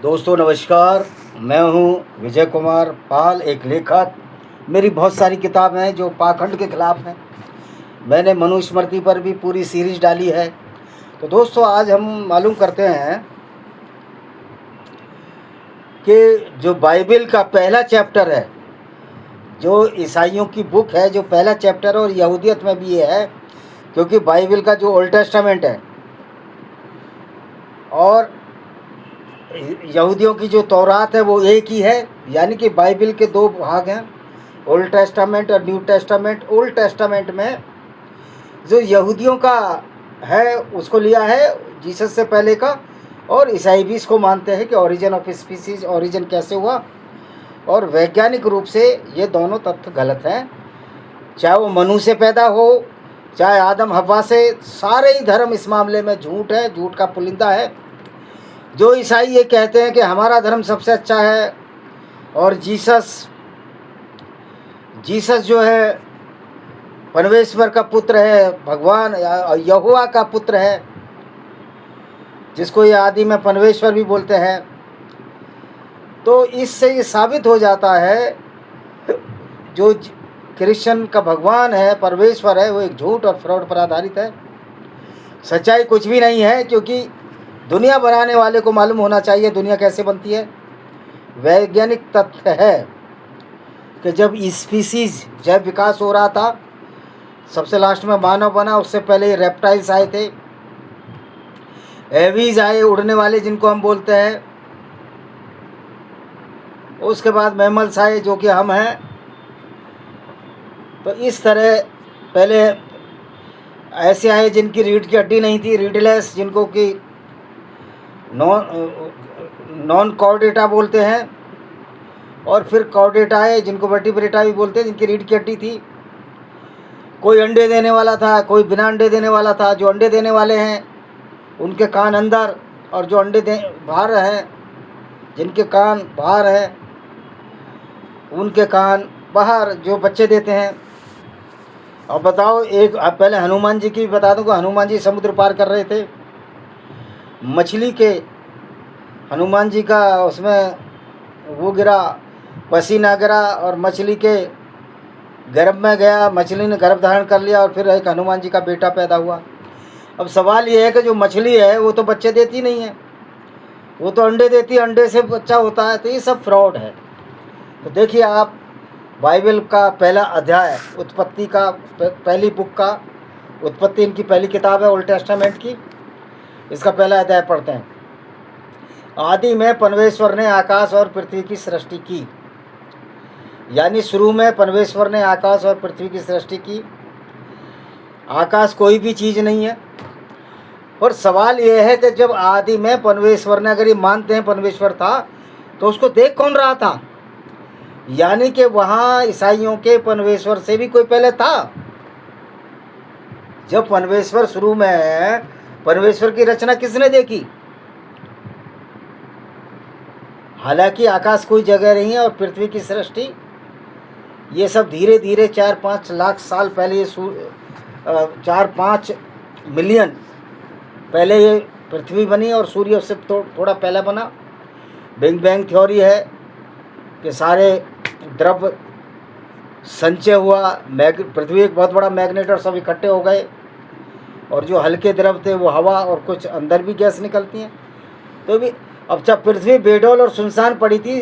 दोस्तों नमस्कार। मैं हूं विजय कुमार पाल, एक लेखक। मेरी बहुत सारी किताबें हैं जो पाखंड के खिलाफ हैं। मैंने मनुस्मृति पर भी पूरी सीरीज डाली है। तो दोस्तों आज हम मालूम करते हैं कि जो बाइबल का पहला चैप्टर है, जो ईसाइयों की बुक है, जो पहला चैप्टर है, और यहूदियत में भी ये है, क्योंकि बाइबल का जो ओल्ड टेस्टामेंट है और यहूदियों की जो तौरात है वो एक ही है। यानी कि बाइबल के दो भाग हैं, ओल्ड टेस्टामेंट और न्यू टेस्टामेंट। ओल्ड टेस्टामेंट में जो यहूदियों का है उसको लिया है जीसस से पहले का, और ईसाई भी इसको मानते हैं कि ओरिजिन ऑफ स्पीसीज, ओरिजिन कैसे हुआ। और वैज्ञानिक रूप से ये दोनों तथ्य गलत हैं। चाहे वो मनु से पैदा हो, चाहे आदम हव्वा से, सारे ही धर्म इस मामले में झूठ है, झूठ का पुलिंदा है। जो ईसाई ये कहते हैं कि हमारा धर्म सबसे अच्छा है और जीसस जो है परमेश्वर का पुत्र है, भगवान यहोवा का पुत्र है, जिसको ये आदि में परमेश्वर भी बोलते हैं। तो इससे ये साबित हो जाता है जो क्रिश्चियन का भगवान है, परमेश्वर है, वो एक झूठ और फ्रॉड पर आधारित है। सच्चाई कुछ भी नहीं है, क्योंकि दुनिया बनाने वाले को मालूम होना चाहिए दुनिया कैसे बनती है। वैज्ञानिक तथ्य है कि जब स्पीसीज जैव विकास हो रहा था, सबसे लास्ट में मानव बना, उससे पहले रेप्टाइल्स आए थे, एवीज आए, उड़ने वाले जिनको हम बोलते हैं, उसके बाद मैमल्स आए जो कि हम हैं। तो इस तरह पहले ऐसे आए जिनकी रीढ़ की हड्डी नहीं थी, रीडलेस, जिनको कि नॉन कॉर्डेटा बोलते हैं। और फिर कॉर्डेटा आए जिनको वर्टिब्रेटा भी बोलते हैं, जिनकी रीढ़ की हड्डी थी। कोई अंडे देने वाला था, कोई बिना अंडे देने वाला था। जो अंडे देने वाले हैं उनके कान अंदर, और जो अंडे बाहर हैं, जिनके कान बाहर हैं उनके कान बाहर, जो बच्चे देते हैं। और बताओ, एक अब पहले हनुमान जी की बता दूँ कि हनुमान जी समुद्र पार कर रहे थे, मछली के, हनुमान जी का उसमें वो गिरा, पसीना गिरा और मछली के गर्भ में गया, मछली ने गर्भ धारण कर लिया और फिर एक हनुमान जी का बेटा पैदा हुआ। अब सवाल ये है कि जो मछली है वो तो बच्चे देती नहीं है, वो तो अंडे देती है, अंडे से बच्चा होता है। तो ये सब फ्रॉड है। तो देखिए आप बाइबल का पहला अध्याय, उत्पत्ति का, पहली बुक का, उत्पत्ति इनकी पहली किताब है ओल्ड टेस्टामेंट की, इसका पहला अध्याय पढ़ते हैं। आदि में परमेश्वर ने आकाश और पृथ्वी की सृष्टि की। यानी शुरू में परमेश्वर ने आकाश और पृथ्वी की सृष्टि की। आकाश कोई भी चीज़ नहीं है। और सवाल यह है कि जब आदि में परमेश्वर ने, अगर ये मानते हैं परमेश्वर था, तो उसको देख कौन रहा था? यानी कि वहाँ ईसाइयों के परमेश्वर से भी कोई पहले था। जब परमेश्वर शुरू में है, परमेश्वर की रचना किसने देखी? हालांकि आकाश कोई जगह नहीं है और पृथ्वी की सृष्टि, ये सब धीरे धीरे 4-5 लाख साल पहले, ये 4-5 मिलियन पहले ये पृथ्वी बनी और सूर्य उससे थोड़ा पहले बना। बिग बैंग थ्योरी है कि सारे द्रव्य संचय हुआ, पृथ्वी एक बहुत बड़ा मैग्नेट, और सब इकट्ठे हो गए, और जो हल्के द्रव्य थे वो हवा और कुछ अंदर भी गैस निकलती हैं। तो भी अब जब पृथ्वी बेडोल और सुनसान पड़ी थी,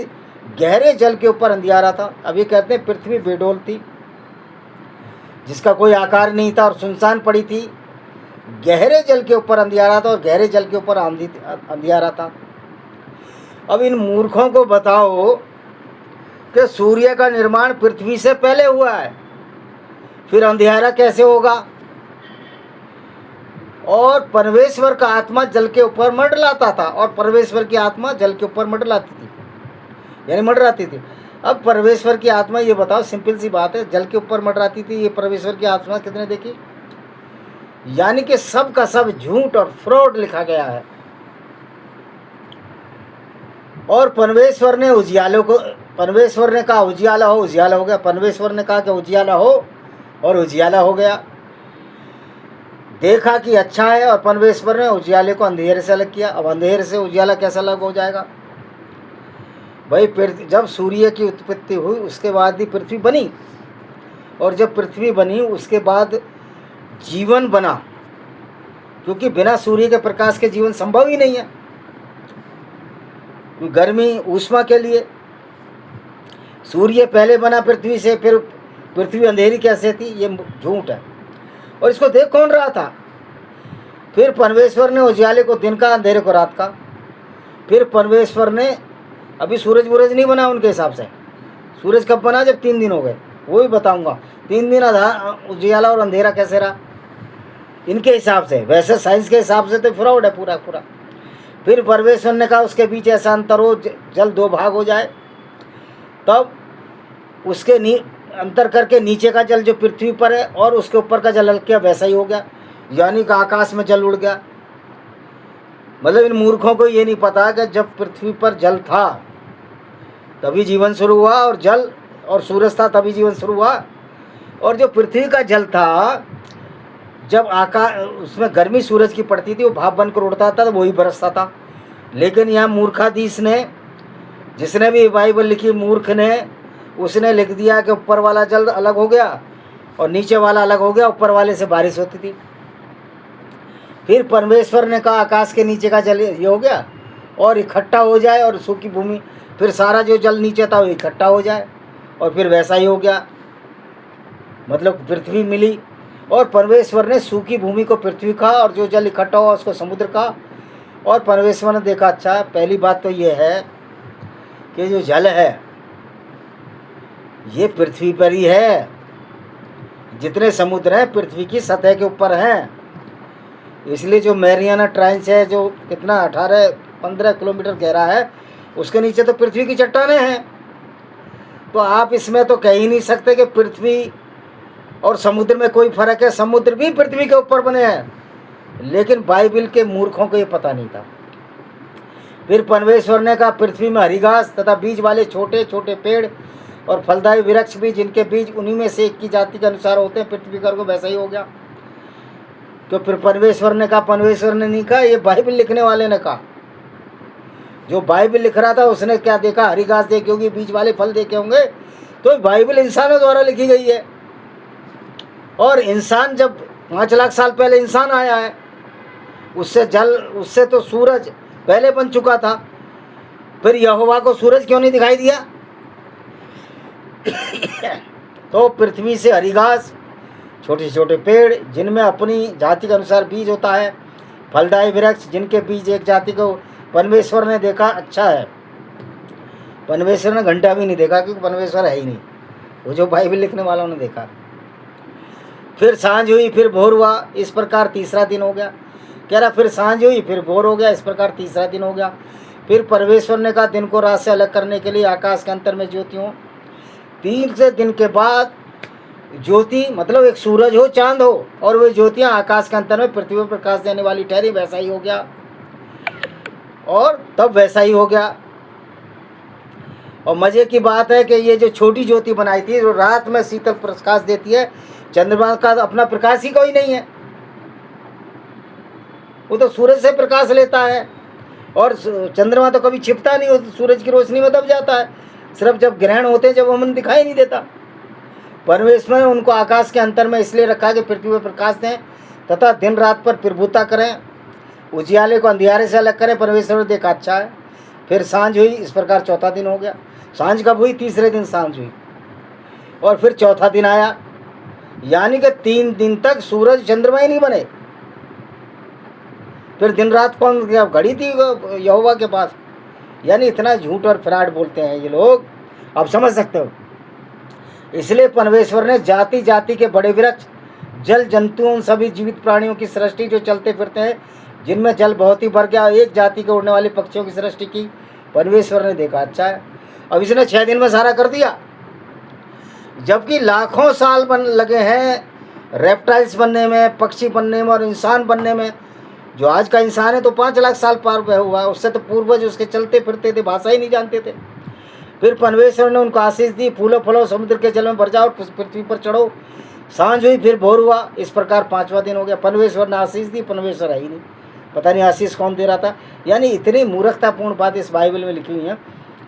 गहरे जल के ऊपर अंधियारा था। अब ये कहते हैं पृथ्वी बेडोल थी, जिसका कोई आकार नहीं था, और सुनसान पड़ी थी, गहरे जल के ऊपर अंधियारा था, और गहरे जल के ऊपर अंधियारा था। अब इन मूर्खों को बताओ कि सूर्य का निर्माण पृथ्वी से पहले हुआ है, फिर अंधियारा कैसे होगा? और परमेश्वर का आत्मा जल के ऊपर मंडलाता था, और परमेश्वर की आत्मा जल के ऊपर मंडलाती थी, यानी मंडराती थी। अब परमेश्वर की आत्मा, ये बताओ, सिंपल सी बात है, जल के ऊपर मंडराती थी, ये परमेश्वर की आत्मा कितने देखी? यानी कि सब का सब झूठ और फ्रॉड लिखा गया है। और परमेश्वर ने उजियालों को, परमेश्वर ने कहा उजियाला हो, उजियाला हो गया। परमेश्वर ने कहा कि उजियाला हो, और उजियाला हो गया। देखा कि अच्छा है, और परमेश्वर ने उजियाले को अंधेरे से अलग किया। अब अंधेरे से उजियाला कैसा अलग हो जाएगा? भाई जब सूर्य की उत्पत्ति हुई उसके बाद ही पृथ्वी बनी, और जब पृथ्वी बनी उसके बाद जीवन बना, क्योंकि बिना सूर्य के प्रकाश के जीवन संभव ही नहीं है। गर्मी ऊष्मा के लिए सूर्य पहले बना पृथ्वी से, फिर पृथ्वी अंधेरी कैसे थी, ये झूठ है। और इसको देख कौन रहा था? फिर परमेश्वर ने उजियाले को दिन का, अंधेरे को रात का। फिर परमेश्वर ने, अभी सूरज वूरज नहीं बना उनके हिसाब से। सूरज कब बना? जब 3 दिन हो गए, वो भी बताऊंगा। 3 दिन उजियाला और अंधेरा कैसे रहा इनके हिसाब से। वैसे साइंस के हिसाब से तो फ्रॉड है पूरा पूरा। फिर परमेश्वर ने कहा उसके बीच ऐसा अंतर हो, जल 2 भाग हो जाए, तब उसके अंतर करके नीचे का जल जो पृथ्वी पर है और उसके ऊपर का जल हल्का वैसा ही हो गया, यानी कि आकाश में जल उड़ गया। मतलब इन मूर्खों को ये नहीं पता कि जब पृथ्वी पर जल था तभी जीवन शुरू हुआ, और जल और सूरज था तभी जीवन शुरू हुआ। और जो पृथ्वी का जल था, जब आकाश उसमें गर्मी सूरज की पड़ती थी, वो भाप बनकर उड़ता था तो वही बरसता था। लेकिन यहाँ मूर्खाधीश ने, जिसने भी बाइबल लिखी, मूर्ख ने, उसने लिख दिया कि ऊपर वाला जल अलग हो गया और नीचे वाला अलग हो गया। ऊपर वाले से बारिश होती थी। फिर परमेश्वर ने कहा आकाश के नीचे का जल ये हो गया और इकट्ठा हो जाए, और सूखी भूमि, फिर सारा जो जल नीचे था वो इकट्ठा हो जाए, और फिर वैसा ही हो गया। मतलब पृथ्वी मिली, और परमेश्वर ने सूखी भूमि को पृथ्वी कहा और जो जल इकट्ठा हुआ उसको समुद्र कहा। और परमेश्वर ने देखा, अच्छा, पहली बात तो ये है कि जो जल है ये पृथ्वी पर ही है। जितने समुद्र हैं पृथ्वी की सतह के ऊपर हैं। इसलिए जो मैरियाना ट्रायंच है, जो कितना 18-15 किलोमीटर गहरा है, उसके नीचे तो पृथ्वी की चट्टानें हैं। तो आप इसमें तो कह ही नहीं सकते कि पृथ्वी और समुद्र में कोई फर्क है। समुद्र भी पृथ्वी के ऊपर बने हैं, लेकिन बाइबल के मूर्खों को ये पता नहीं था। फिर परमेश्वर ने कहा पृथ्वी में हरी घास तथा बीज वाले छोटे छोटे पेड़ और फलदायी वृक्ष भी, जिनके बीज उन्हीं में से एक की जाति के अनुसार होते हैं, पृथ्वी कर को वैसा ही हो गया। तो फिर परमेश्वर ने कहा, परमेश्वर ने नहीं कहा, ये बाइबल लिखने वाले ने कहा। जो बाइबल लिख रहा था उसने क्या देखा? हरी घास देखी होगी, बीज वाले फल देखे होंगे। तो बाइबल इंसानों द्वारा लिखी गई है। और इंसान जब 5 लाख साल पहले इंसान आया है, उससे तो सूरज पहले बन चुका था। फिर यहोवा को सूरज क्यों नहीं दिखाई दिया? तो पृथ्वी से हरी घास, छोटे छोटे पेड़ जिनमें अपनी जाति के अनुसार बीज होता है, फलदायी वृक्ष जिनके बीज एक जाति को परमेश्वर ने देखा अच्छा है। परमेश्वर ने घंटा भी नहीं देखा, क्योंकि परमेश्वर है ही नहीं, वो जो बाइबल लिखने वालों ने देखा। फिर सांझ हुई, फिर भोर हुआ, इस प्रकार तीसरा दिन हो गया। कह रहा फिर सांझ हुई, फिर भोर हो गया, इस प्रकार तीसरा दिन हो गया। फिर परमेश्वर ने कहा दिन को रात से अलग करने के लिए आकाश के अंतर में ज्योति हो। 3 दिन के बाद ज्योति, मतलब एक सूरज हो, चांद हो, और वे ज्योतियाँ आकाश के अंतर में पृथ्वी पर प्रकाश देने वाली ठहरी। वैसा ही हो गया, और तब वैसा ही हो गया। और मज़े की बात है कि ये जो छोटी ज्योति बनाई थी, जो रात में शीतल प्रकाश देती है, चंद्रमा का अपना प्रकाश ही कोई नहीं है, वो तो सूरज से प्रकाश लेता है। और चंद्रमा तो कभी छिपता नहीं, वो सूरज की रोशनी में दब जाता है। सिर्फ जब ग्रहण होते हैं, जब हमें दिखाई नहीं देता। परमेश्वर ने उनको आकाश के अंतर में इसलिए रखा कि पृथ्वी पर प्रकाश दें तथा दिन रात पर प्रभुता करें, उजियाले को अंधियारे से अलग करें। परमेश्वर ने देखा अच्छा है। फिर सांझ हुई, इस प्रकार चौथा दिन हो गया। सांझ कब हुई? तीसरे दिन सांझ हुई, और फिर चौथा दिन आया, यानी कि 3 दिन तक सूरज चंद्रमा ही नहीं बने। फिर दिन रात कौन घड़ी थी यहोवा के पास? यानी इतना झूठ और फ्रॉड बोलते हैं ये लोग, आप समझ सकते हो। इसलिए परमेश्वर ने जाति जाति के बड़े वृक्ष, जल जंतुओं, उन सभी जीवित प्राणियों की सृष्टि जो चलते फिरते हैं, जिनमें जल बहुत ही भर गया, एक जाति के उड़ने वाले पक्षियों की सृष्टि की। परमेश्वर ने देखा अच्छा है। अब इसने 6 दिन में सारा कर दिया, जबकि लाखों साल लगे हैं रेप्टाइल्स बनने में, पक्षी बनने में और इंसान बनने में। जो आज का इंसान है तो 5 लाख साल पार हुआ, उससे तो पूर्वज उसके चलते फिरते थे, भाषा ही नहीं जानते थे। फिर परमेश्वर ने उनको आशीष दी, फूलो फलो समुद्र के जल में भर जाओ, पृथ्वी पर चढ़ो। सांझ हुई, फिर भोर हुआ, इस प्रकार 5वां दिन हो गया। परमेश्वर ने आशीष दी, परमेश्वर है ही नहीं, पता नहीं आशीष कौन दे रहा था। यानी इतनी मूर्खतापूर्ण बात इस बाइबल में लिखी हुई है।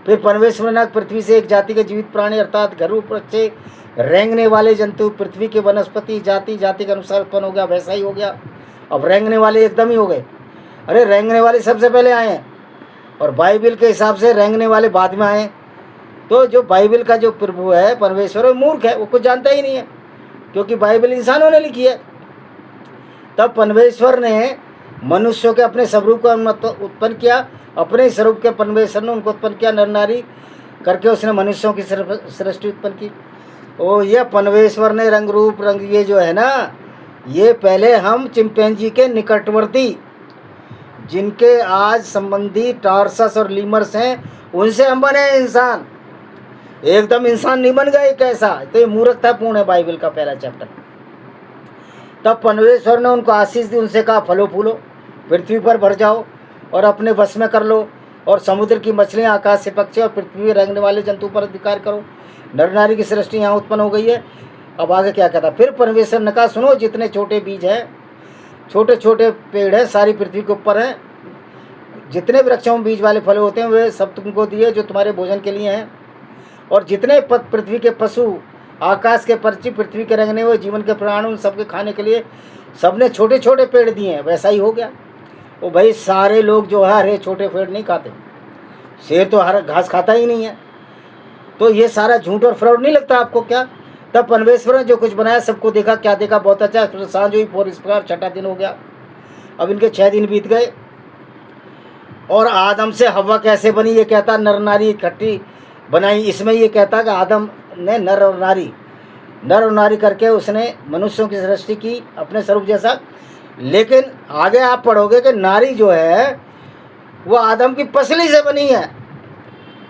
फिर परमेश्वर ने पृथ्वी से एक जाति के जीवित प्राणी अर्थात घरू पक्षी रेंगने वाले जंतु पृथ्वी के वनस्पति जाति जाति के अनुसार उत्पन्न हो गया, वैसा ही हो गया। अब रेंगने वाले एकदम ही हो गए। अरे रेंगने वाले सबसे पहले आए हैं और बाइबल के हिसाब से रेंगने वाले बाद में आए। तो जो बाइबल का जो प्रभु है परमेश्वर वो मूर्ख है, वो कुछ जानता ही नहीं है, क्योंकि बाइबल इंसानों ने लिखी है। तब परमेश्वर ने मनुष्यों के अपने स्वरूप को उत्पन्न किया, अपने स्वरूप के परमेश्वर ने उनको उत्पन्न किया, नर नारी करके उसने मनुष्यों की सृष्टि उत्पन्न की। ओ ये परमेश्वर ने रंग रूप रंग ये जो है ना, ये पहले हम चिंपैंजी के निकटवर्ती जिनके आज संबंधी टार्सस और लीमर्स हैं उनसे हम बने इंसान, एकदम इंसान नहीं बन गए कैसा। तो ये मूर्खतापूर्ण है बाइबल का पहला चैप्टर। तब परमेश्वर ने उनको आशीष दी, उनसे कहा फलो फूलो, पृथ्वी पर भर जाओ और अपने वश में कर लो, और समुद्र की मछलियाँ, आकाश से पक्षी और पृथ्वी में रेंगने वाले जंतु पर अधिकार करो। नर नारी की सृष्टि यहाँ उत्पन्न हो गई है। अब आगे क्या कहता, फिर परमेश्वर ने कहा सुनो, जितने छोटे बीज हैं, छोटे छोटे पेड़ हैं, सारी पृथ्वी के ऊपर हैं, जितने वृक्षों में बीज वाले फल होते हैं वे सब तुमको दिए जो तुम्हारे भोजन के लिए हैं। और जितने पृथ्वी के पशु, आकाश के पक्षी, पृथ्वी के रेंगने हुए जीवन के प्राण, उन सबके खाने के लिए सबने छोटे छोटे पेड़ दिए हैं। वैसा ही हो गया। वो भाई सारे लोग जो है हरे छोटे पेड़ नहीं खाते, शेर तो हरा घास खाता ही नहीं है। तो ये सारा झूठ और फ्रॉड नहीं लगता आपको क्या? तब परमेश्वर ने जो कुछ बनाया सबको देखा, क्या देखा, बहुत अच्छा। फिर सांझ हुई, फोर इस प्रकार छठा दिन हो गया। अब इनके 6 दिन बीत गए। और आदम से हव्वा कैसे बनी, ये कहता नर नारी इकट्ठी बनाई। इसमें ये कहता कि आदम ने नर और नारी करके उसने मनुष्यों की सृष्टि की अपने स्वरूप जैसा। लेकिन आगे आप पढ़ोगे कि नारी जो है वो आदम की पसली से बनी है।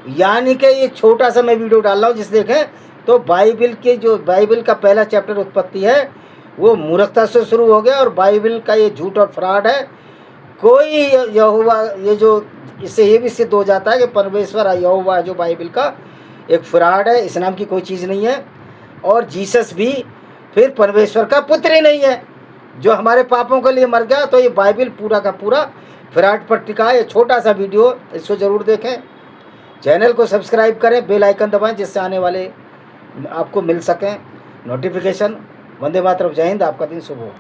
यानी कि ये छोटा सा मैं वीडियो डाल रहा हूँ जिसे देखें तो बाइबल का पहला चैप्टर उत्पत्ति है वो मूर्खता से शुरू हो गया। और बाइबल का ये झूठ और फ्रॉड है। कोई यहोवा, ये जो इससे ये भी सिद्ध हो जाता है कि परमेश्वर यहोवा जो बाइबल का एक फ्रॉड है, इस नाम की कोई चीज़ नहीं है। और जीसस भी फिर परमेश्वर का पुत्र ही नहीं है जो हमारे पापों के लिए मर गया। तो ये बाइबल पूरा का पूरा फ्रॉड पर टिका है। ये छोटा सा वीडियो, इसको ज़रूर देखें, चैनल को सब्सक्राइब करें, बेल आइकन दबाएं जिससे आने वाले आपको मिल सकें नोटिफिकेशन। वंदे मातरम, जय हिंद, आपका दिन शुभ हो।